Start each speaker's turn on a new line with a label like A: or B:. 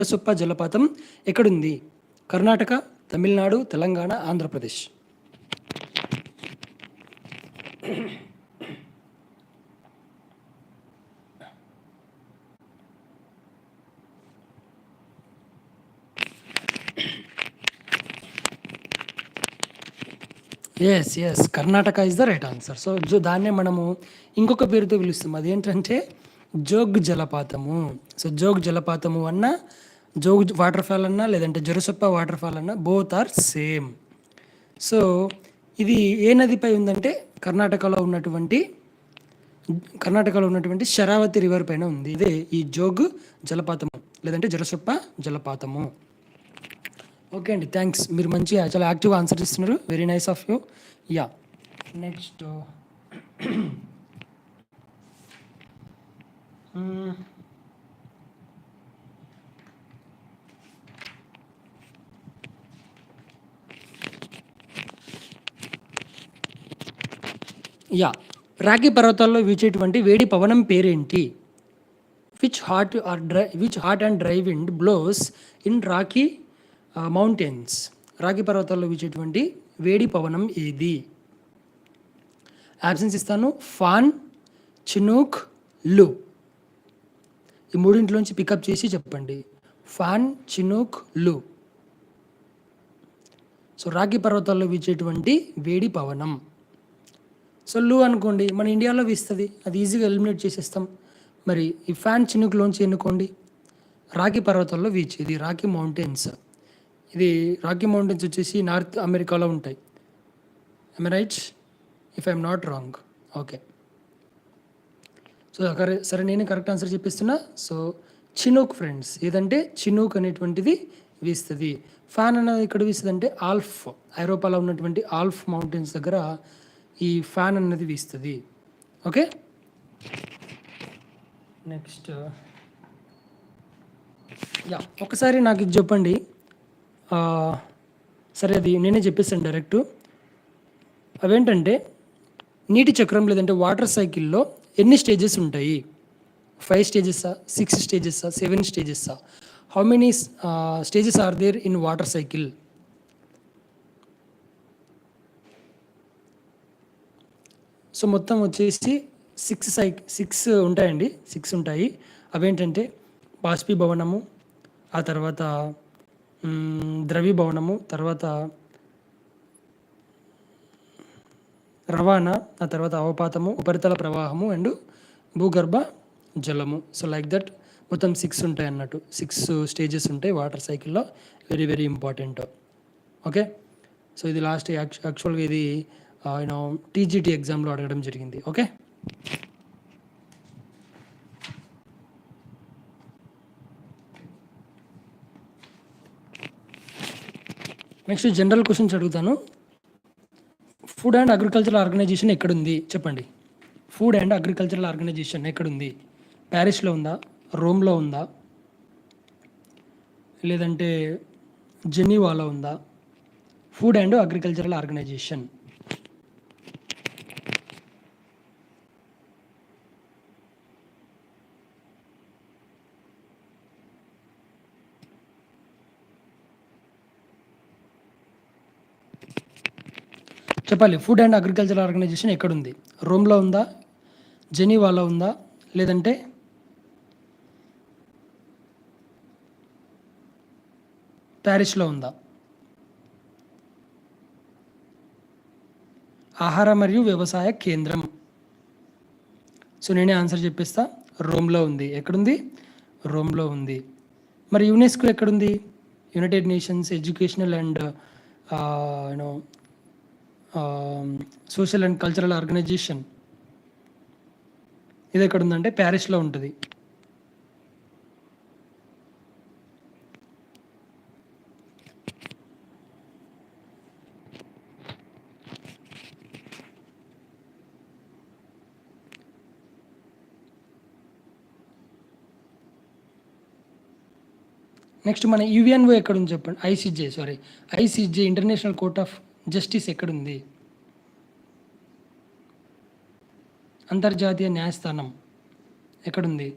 A: జలసొప్ప జలపాతం ఎక్కడుంది? Karnataka, Tamil Nadu, Telangana, Andhra Pradesh. Yes Karnataka is the right answer. So దాన్నే మనము ఇంకొక పేరుతో పిలుస్తాం, అదేంటంటే జోగ్ జలపాతము. సో జోగ్ జలపాతము అన్న, జోగ్ వాటర్ ఫాల్ అన్నా, లేదంటే జరసొప్ప వాటర్ ఫాల్ అన్నా, బోత్ ఆర్ సేమ్. సో ఇది ఏ నదిపై ఉందంటే కర్ణాటకలో ఉన్నటువంటి శరావతి రివర్ పైన ఉంది. ఇదే ఈ జోగ్ జలపాతము లేదంటే జరసొప్ప జలపాతము. ఓకే అండి, థ్యాంక్స్. మీరు మంచి చాలా యాక్టివ్గా ఆన్సర్ ఇస్తున్నారు. Very nice of you. Yeah, next yeah, Rocky పర్వతాల్లో వీచేటువంటి వేడి పవనం పేరేంటి? Which hot and dry wind blows in Rocky mountains? Rocky పర్వతాల్లో వీచేటువంటి వేడి పవనం ఏది? ఆప్షన్స్ ఇస్తాను. ఫాన్, చినూక్, లు. ఈ మూడింటిలోంచి పికప్ చేసి చెప్పండి. ఫాన్, చినూక్, లు. సో రాఖీ పర్వతాల్లో వీచేటువంటి వేడి పవనం. సో లు అనుకోండి, మన ఇండియాలో వీస్తుంది, అది ఈజీగా ఎలిమినేట్ చేసేస్తాం. మరి ఈ ఫ్యాన్ చినుకులోంచి ఎన్నుకోండి. రాఖీ పర్వతాల్లో వీచేది రాఖీ మౌంటైన్స్. ఇది రాఖీ మౌంటైన్స్ వచ్చేసి నార్త్ అమెరికాలో ఉంటాయి. I'm right if I'm not wrong? Okay, so సరే, నేను కరెక్ట్ ఆన్సర్ చెప్పిస్తున్నా. సో చినూక్ ఫ్రెండ్స్, ఏదంటే చినూక్ అనేటువంటిది వీస్తుంది. ఫ్యాన్ అనేది ఎక్కడ వీస్తుంది అంటే ఆల్ఫ్, ఐరోపాలో ఉన్నటువంటి ఆల్ఫ్ మౌంటైన్స్ దగ్గర ఈ ఫ్యాన్ అన్నది వీస్తుంది. ఓకే, నెక్స్ట్ యా, ఒకసారి నాకు ఇది చెప్పండి. సరే, అది నేనే చెప్పేస్తాను డైరెక్ట్. అవేంటంటే నీటి చక్రం లేదంటే వాటర్ సైకిల్లో ఎన్ని స్టేజెస్ ఉంటాయి? 5 స్టేజెసా, 6 స్టేజెసా, 7 స్టేజెసా? How many stages are there in water cycle? So మొత్తం వచ్చేసి 6 ఉంటాయండి. 6 ఉంటాయి. అవేంటంటే బాష్పీభవనము, ఆ తర్వాత ద్రవీభవనము, తర్వాత రవాణా, ఆ తర్వాత అవపాతము, ఉపరితల ప్రవాహము అండ్ భూగర్భ జలము. సో లైక్ దట్ మొత్తం 6 ఉంటాయి అన్నట్టు. 6 స్టేజెస్ ఉంటాయి వాటర్ సైకిల్లో. Very very important. Okay, so ఇది లాస్ట్ యాక్చువల్గా ఇది టీజీటీ ఎగ్జామ్లో అడగడం జరిగింది. ఓకే, నెక్స్ట్ జనరల్ క్వశ్చన్స్ అడుగుతాను. ఫుడ్ అండ్ అగ్రికల్చరల్ ఆర్గనైజేషన్ ఎక్కడుంది చెప్పండి. ఫుడ్ అండ్ అగ్రికల్చరల్ ఆర్గనైజేషన్ ఎక్కడుంది? ప్యారిస్లో ఉందా, రోమ్లో ఉందా, లేదంటే జెనీవాలో ఉందా? Food and agricultural organisation. చెప్పాలి. ఫుడ్ అండ్ అగ్రికల్చరల్ ఆర్గనైజేషన్ ఎక్కడుంది? రోమ్లో ఉందా, జెనీవాలో ఉందా, లేదంటే ప్యారిస్లో ఉందా? ఆహార మరియు వ్యవసాయ కేంద్రం. సో నేనే ఆన్సర్ చెప్పిస్తా. రోమ్లో ఉంది. ఎక్కడుంది? రోమ్లో ఉంది. మరి యునెస్కో ఎక్కడుంది? United Nations educational and social and cultural organisation. ఇది ఎక్కడ ఉందంటే ప్యారిస్లో ఉంటుంది. నెక్స్ట్ మన యుఎన్ఓ ఎక్కడ ఉంది చెప్పండి. ICJ international court of justice ఎక్కడుంది? అంతర్జాతీయ న్యాయస్థానం ఎక్కడుంది?